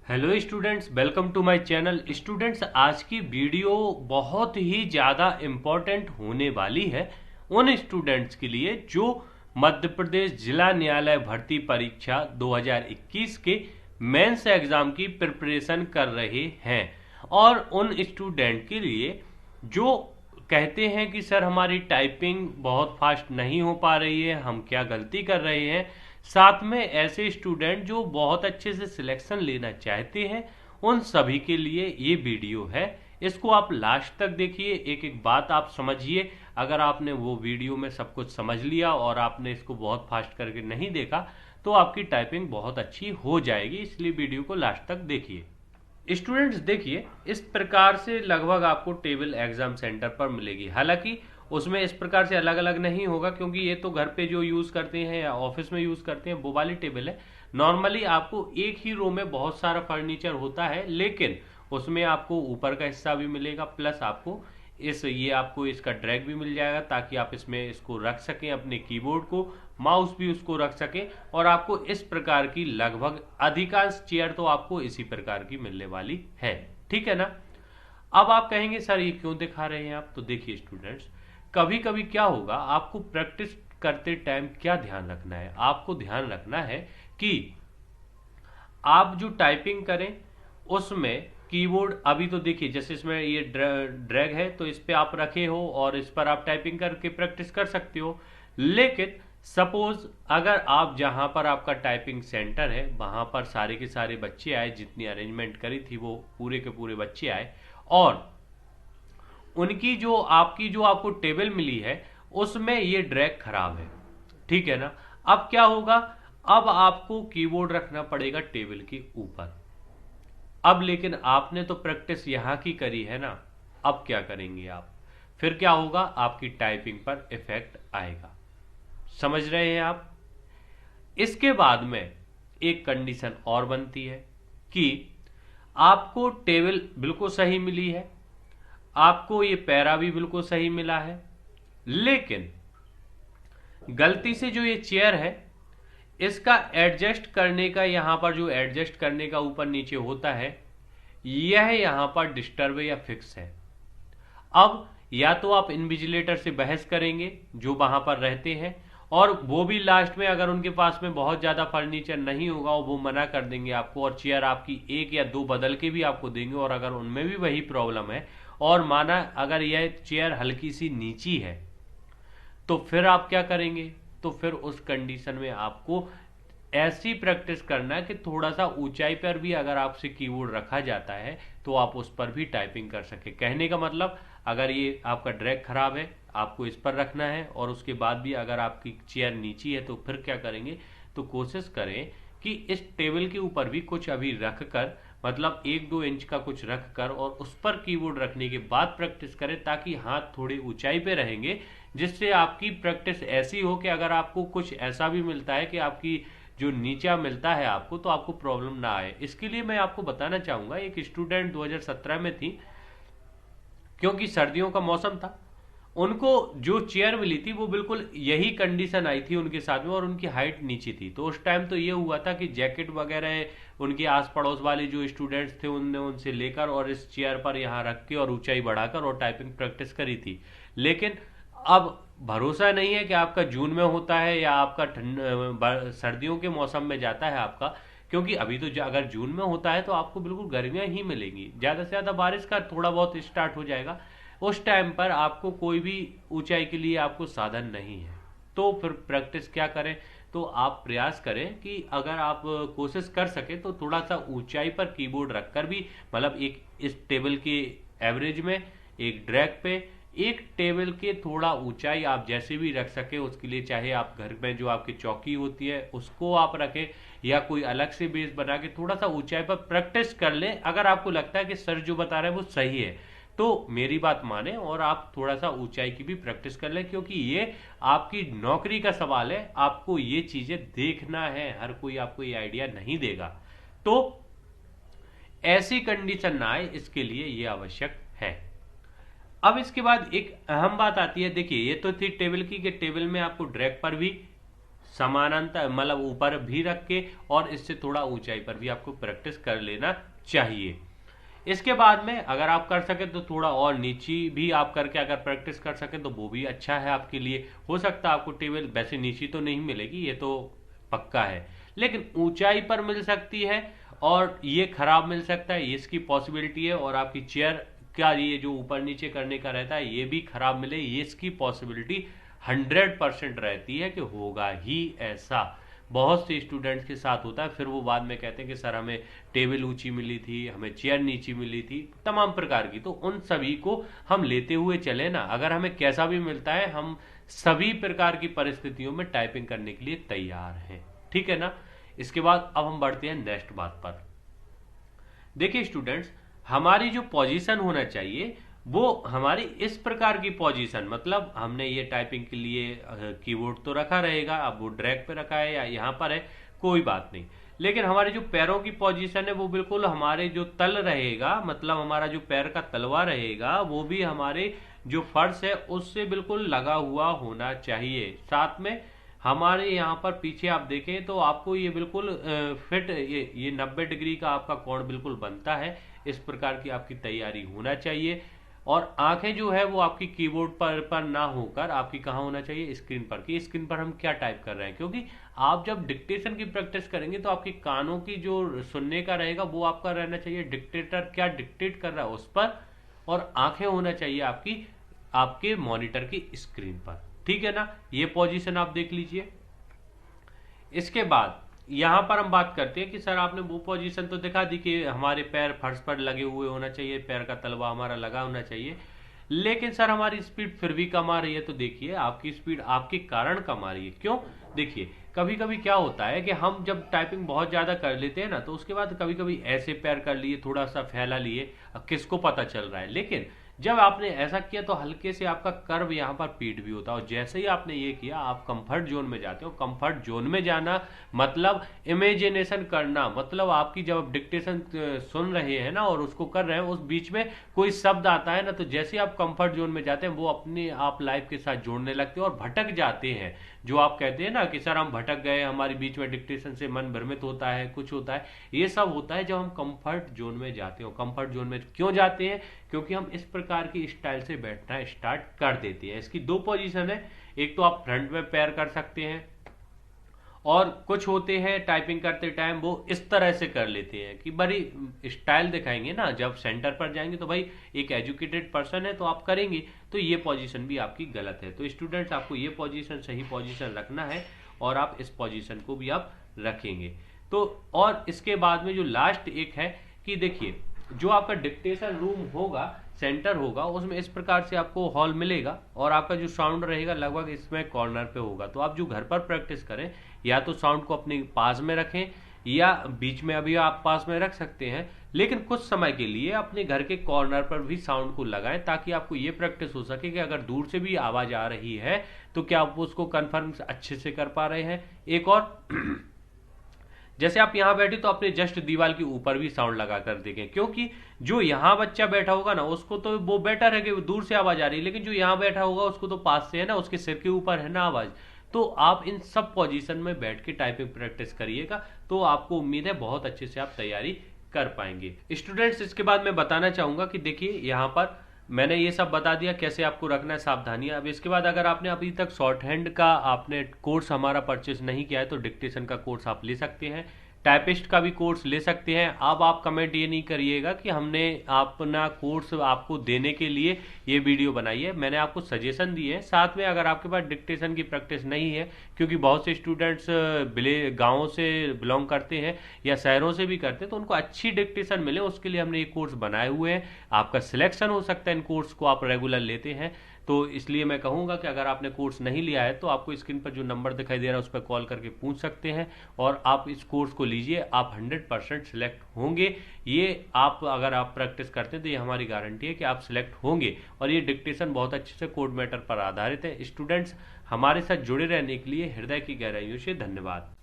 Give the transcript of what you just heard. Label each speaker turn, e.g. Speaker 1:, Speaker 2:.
Speaker 1: Hello students, welcome to my channel. Students, आज की video बहुत ही ज़्यादा इम्पोर्टेंट होने वाली है उन स्टूडेंट्स के लिए जो मध्य प्रदेश जिला न्यायालय भर्ती परीक्षा 2021 के मेंस एग्जाम की प्रिपरेशन कर रहे हैं और उन स्टूडेंट के लिए जो कहते हैं कि सर हमारी टाइपिंग बहुत फास्ट नहीं हो पा रही है, हम क्या गलती कर रहे हैं। साथ में ऐसे स्टूडेंट जो बहुत अच्छे से सिलेक्शन लेना चाहते हैं, उन सभी के लिए ये वीडियो है। इसको आप लास्ट तक देखिए, एक एक बात आप समझिए। अगर आपने वो वीडियो में सब कुछ समझ लिया और आपने इसको बहुत फास्ट करके नहीं देखा तो आपकी टाइपिंग बहुत अच्छी हो जाएगी, इसलिए वीडियो को लास्ट तक देखिए। स्टूडेंट्स देखिए, इस प्रकार से लगभग आपको टेबल एग्जाम सेंटर पर मिलेगी। हालांकि उसमें इस प्रकार से अलग अलग नहीं होगा, क्योंकि ये तो घर पे जो यूज करते हैं या ऑफिस में यूज करते हैं वो वाली टेबल है। नॉर्मली आपको एक ही रो में बहुत सारा फर्नीचर होता है, लेकिन उसमें आपको ऊपर का हिस्सा भी मिलेगा, प्लस आपको ये आपको इसका ड्रैग भी मिल जाएगा ताकि आप इसमें इसको रख सकें, अपने कीबोर्ड को, माउस भी उसको रख सकें। और आपको इस प्रकार की लगभग अधिकांश चेयर तो आपको इसी प्रकार की मिलने वाली है। ठीक है ना। अब आप कहेंगे सर ये क्यों दिखा रहे हैं आप, तो देखिए स्टूडेंट्स, कभी कभी क्या होगा, आपको प्रैक्टिस करते टाइम क्या ध्यान रखना है, आपको ध्यान रखना है कि आप जो टाइपिंग करें उसमें कीबोर्ड, अभी तो देखिए जैसे इसमें ये ड्रैग है तो इस पे आप रखे हो और इस पर आप टाइपिंग करके प्रैक्टिस कर सकते हो। लेकिन सपोज अगर आप जहां पर आपका टाइपिंग सेंटर है वहां पर सारे के सारे बच्चे आए, जितनी अरेंजमेंट करी थी वो पूरे के पूरे बच्चे आए और उनकी जो आपको टेबल मिली है उसमें ये ड्रैग खराब है। ठीक है ना। अब क्या होगा, अब आपको कीबोर्ड रखना पड़ेगा टेबल के ऊपर। अब लेकिन आपने तो प्रैक्टिस यहां की करी है ना, अब क्या करेंगे आप, फिर क्या होगा, आपकी टाइपिंग पर इफेक्ट आएगा। समझ रहे हैं आप। इसके बाद में एक कंडीशन और बनती है कि आपको टेबल बिल्कुल सही मिली है, आपको ये पैरा भी बिल्कुल सही मिला है, लेकिन गलती से जो ये चेयर है इसका एडजस्ट करने का, यहां पर जो एडजस्ट करने का ऊपर नीचे होता है, यह यहां पर डिस्टर्ब या फिक्स है। अब या तो आप इन्विजिलेटर से बहस करेंगे जो वहां पर रहते हैं, और वो भी लास्ट में अगर उनके पास में बहुत ज्यादा फर्नीचर नहीं होगा वो मना कर देंगे आपको और चेयर आपकी एक या दो बदल के भी आपको देंगे। और अगर उनमें भी वही प्रॉब्लम है और माना अगर यह चेयर हल्की सी नीची है तो फिर आप क्या करेंगे, तो फिर उस कंडीशन में आपको ऐसी प्रैक्टिस करना है कि थोड़ा सा ऊंचाई पर भी अगर आपसे कीबोर्ड रखा जाता है तो आप उस पर भी टाइपिंग कर सके। कहने का मतलब, अगर ये आपका ड्रैग खराब है आपको इस पर रखना है और उसके बाद भी अगर आपकी चेयर नीची है तो फिर क्या करेंगे, तो कोशिश करें कि इस टेबल के ऊपर भी कुछ अभी रख कर, मतलब 1-2 इंच का कुछ रख कर और उस पर कीबोर्ड रखने के बाद प्रैक्टिस करें, ताकि हाथ थोड़ी ऊंचाई पे रहेंगे, जिससे आपकी प्रैक्टिस ऐसी हो कि अगर आपको कुछ ऐसा भी मिलता है कि आपकी जो नीचा मिलता है आपको, तो आपको प्रॉब्लम ना आए। इसके लिए मैं आपको बताना चाहूंगा, एक स्टूडेंट 2017 में थी, क्योंकि सर्दियों का मौसम था, उनको जो चेयर मिली थी वो बिल्कुल यही कंडीशन आई थी उनके साथ में और उनकी हाइट नीचे थी। तो उस टाइम तो ये हुआ था कि जैकेट वगैरह उनके आस पड़ोस वाले जो स्टूडेंट्स थे उनने उनसे लेकर और इस चेयर पर यहाँ रख के और ऊंचाई बढ़ाकर और टाइपिंग प्रैक्टिस करी थी। लेकिन अब भरोसा नहीं है कि आपका जून में होता है या आपका सर्दियों के मौसम में जाता है आपका, क्योंकि अभी तो अगर जून में होता है तो आपको बिल्कुल गर्मियां ही मिलेंगी, ज्यादा से ज्यादा बारिश का थोड़ा बहुत स्टार्ट हो जाएगा। उस टाइम पर आपको कोई भी ऊंचाई के लिए आपको साधन नहीं है। तो फिर प्रैक्टिस क्या करें, तो आप प्रयास करें कि अगर आप कोशिश कर सके तो थोड़ा सा ऊंचाई पर कीबोर्ड रखकर भी, मतलब एक इस टेबल के एवरेज में, एक ड्रैग पे, एक टेबल के थोड़ा ऊंचाई आप जैसे भी रख सके उसके लिए, चाहे आप घर में जो आपकी चौकी होती है उसको आप रखें या कोई अलग से बेस बना के थोड़ा सा ऊंचाई पर प्रैक्टिस कर लें। अगर आपको लगता है कि सर जो बता रहे हैं वो सही है तो मेरी बात माने और आप थोड़ा सा ऊंचाई की भी प्रैक्टिस कर लें, क्योंकि ये आपकी नौकरी का सवाल है, आपको ये चीजें देखना है, हर कोई आपको ये आइडिया नहीं देगा। तो ऐसी कंडीशन ना आए, इसके लिए ये आवश्यक है। अब इसके बाद एक अहम बात आती है, देखिए ये तो थी टेबल की कि टेबल में आपको ड्रैग पर भी समानांतर मतलब ऊपर भी रख के और इससे थोड़ा ऊंचाई पर भी आपको प्रैक्टिस कर लेना चाहिए। इसके बाद में अगर आप कर सके तो थोड़ा और नीचे भी आप करके अगर प्रैक्टिस कर सके तो वो भी अच्छा है आपके लिए। हो सकता है आपको टेबल वैसे नीचे तो नहीं मिलेगी, ये तो पक्का है, लेकिन ऊंचाई पर मिल सकती है और ये खराब मिल सकता है, ये इसकी पॉसिबिलिटी है। और आपकी चेयर का ये जो ऊपर नीचे करने का रहता है ये भी खराब मिले, ये इसकी पॉसिबिलिटी 100% रहती है कि होगा ही ऐसा। बहुत से स्टूडेंट्स के साथ होता है, फिर वो बाद में कहते हैं कि सर हमें टेबल ऊंची मिली थी, हमें चेयर नीची मिली थी, तमाम प्रकार की। तो उन सभी को हम लेते हुए चले ना, अगर हमें कैसा भी मिलता है हम सभी प्रकार की परिस्थितियों में टाइपिंग करने के लिए तैयार हैं, ठीक है ना। इसके बाद अब हम बढ़ते हैं नेक्स्ट बात पर। देखिए स्टूडेंट्स, हमारी जो पोजीशन होना चाहिए वो हमारी इस प्रकार की पोजीशन, मतलब हमने ये टाइपिंग के लिए कीबोर्ड तो रखा रहेगा, अब वो ड्रैग पे रखा है या यहाँ पर है कोई बात नहीं, लेकिन हमारे जो पैरों की पोजीशन है वो बिल्कुल हमारे जो तल रहेगा, मतलब हमारा जो पैर का तलवा रहेगा वो भी हमारे जो फर्श है उससे बिल्कुल लगा हुआ होना चाहिए। साथ में हमारे यहाँ पर पीछे आप देखें तो आपको ये बिल्कुल फिट, ये 90 डिग्री का आपका कोण बिल्कुल बनता है। इस प्रकार की आपकी तैयारी होना चाहिए। और आंखें जो है वो आपकी कीबोर्ड पर ना होकर आपकी कहाँ होना चाहिए, स्क्रीन पर, कि स्क्रीन पर हम क्या टाइप कर रहे हैं। क्योंकि आप जब डिक्टेशन की प्रैक्टिस करेंगे तो आपके कानों की जो सुनने का रहेगा वो आपका रहना चाहिए डिक्टेटर क्या डिक्टेट कर रहा है उस पर, और आंखें होना चाहिए आपकी आपके मॉनिटर की स्क्रीन पर, ठीक है ना। ये पोजीशन आप देख लीजिए। इसके बाद यहां पर हम बात करते हैं कि सर आपने वो पोजीशन तो दिखा दी कि हमारे पैर फर्श पर लगे हुए होना चाहिए, पैर का तलवा हमारा लगा होना चाहिए, लेकिन सर हमारी स्पीड फिर भी कम आ रही है। तो देखिए आपकी स्पीड आपके कारण कम आ रही है। क्यों? देखिए कभी कभी क्या होता है कि हम जब टाइपिंग बहुत ज्यादा कर लेते हैं ना, तो उसके बाद कभी कभी ऐसे पैर कर लिए, थोड़ा सा फैला लिए, किसको पता चल रहा है, लेकिन जब आपने ऐसा किया तो हल्के से आपका कर्व यहाँ पर पीठ भी होता है। और जैसे ही आपने ये किया आप कंफर्ट जोन में जाते हो। कंफर्ट जोन में जाना मतलब इमेजिनेशन करना, मतलब आपकी जब आप डिक्टेशन सुन रहे हैं ना और उसको कर रहे हैं, उस बीच में कोई शब्द आता है ना, तो जैसे आप कंफर्ट जोन में जाते हैं वो अपने आप लाइफ के साथ जोड़ने लगते हैं और भटक जाते हैं। जो आप कहते हैं ना कि सर हम भटक गए, हमारे बीच में डिक्टेशन से मन भ्रमित होता है, कुछ होता है, ये सब होता है जब हम कंफर्ट जोन में जाते हो। कंफर्ट जोन में क्यों जाते हैं? क्योंकि हम इस प्रकार की स्टाइल से बैठना स्टार्ट कर देते हैं। इसकी दो पोजीशन है, एक तो आप फ्रंट में पैर कर सकते हैं, और कुछ होते हैं टाइपिंग करते टाइम वो इस तरह से कर लेते हैं कि बड़ी स्टाइल दिखाएंगे ना, जब सेंटर पर जाएंगे तो भाई एक एजुकेटेड पर्सन है तो आप करेंगे, तो ये पोजीशन भी आपकी गलत है। तो स्टूडेंट्स आपको ये पोजीशन सही पोजीशन रखना है और आप इस पोजीशन को भी आप रखेंगे। तो और इसके बाद में जो लास्ट एक है कि देखिए जो आपका डिक्टेशन रूम होगा, सेंटर होगा, उसमें इस प्रकार से आपको हॉल मिलेगा और आपका जो साउंड रहेगा लगभग इसमें कॉर्नर पे होगा। तो आप जो घर पर प्रैक्टिस करें या तो साउंड को अपने पास में रखें या बीच में अभी आप पास में रख सकते हैं, लेकिन कुछ समय के लिए अपने घर के कॉर्नर पर भी साउंड को लगाएं ताकि आपको ये प्रैक्टिस हो सके कि अगर दूर से भी आवाज आ रही है तो क्या आप उसको कंफर्म अच्छे से कर पा रहे हैं। एक और जैसे आप यहां बैठे तो अपने जस्ट दीवार के ऊपर भी साउंड लगा कर देखें, क्योंकि जो यहां बच्चा बैठा होगा ना उसको तो वो बेटर है कि दूर से आवाज आ रही है, लेकिन जो यहां बैठा होगा उसको तो पास से है ना, उसके सिर के ऊपर है ना आवाज। तो आप इन सब पोजीशन में बैठ के टाइपिंग प्रैक्टिस करिएगा, तो आपको उम्मीद है बहुत अच्छे से आप तैयारी कर पाएंगे। स्टूडेंट्स इसके बाद मैं बताना चाहूंगा कि देखिए यहाँ पर मैंने ये सब बता दिया कैसे आपको रखना है सावधानियां। अब इसके बाद अगर आपने अभी तक शॉर्ट हैंड का आपने कोर्स हमारा परचेस नहीं किया है तो डिक्टेशन का कोर्स आप ले सकते हैं, टाइपिस्ट का भी कोर्स ले सकते हैं। अब आप कमेंट ये नहीं करिएगा कि हमने अपना कोर्स आपको देने के लिए ये वीडियो बनाई है, मैंने आपको सजेशन दी है। साथ में अगर आपके पास डिक्टेशन की प्रैक्टिस नहीं है, क्योंकि बहुत से स्टूडेंट्स गाँवों से बिलोंग करते हैं या शहरों से भी करते हैं, तो उनको अच्छी डिक्टेशन मिले उसके लिए हमने ये कोर्स बनाए हुए हैं। आपका सिलेक्शन हो सकता है इन कोर्स को आप रेगुलर लेते हैं, तो इसलिए मैं कहूंगा कि अगर आपने कोर्स नहीं लिया है तो आपको स्क्रीन पर जो नंबर दिखाई दे रहा है उस पर कॉल करके पूछ सकते हैं और आप इस कोर्स को लीजिए, आप 100% सिलेक्ट होंगे। ये आप अगर आप प्रैक्टिस करते हैं तो ये हमारी गारंटी है कि आप सिलेक्ट होंगे। और ये डिक्टेशन बहुत अच्छे से कोड मैटर पर आधारित है। स्टूडेंट्स हमारे साथ जुड़े रहने के लिए हृदय की गहराइयों से धन्यवाद।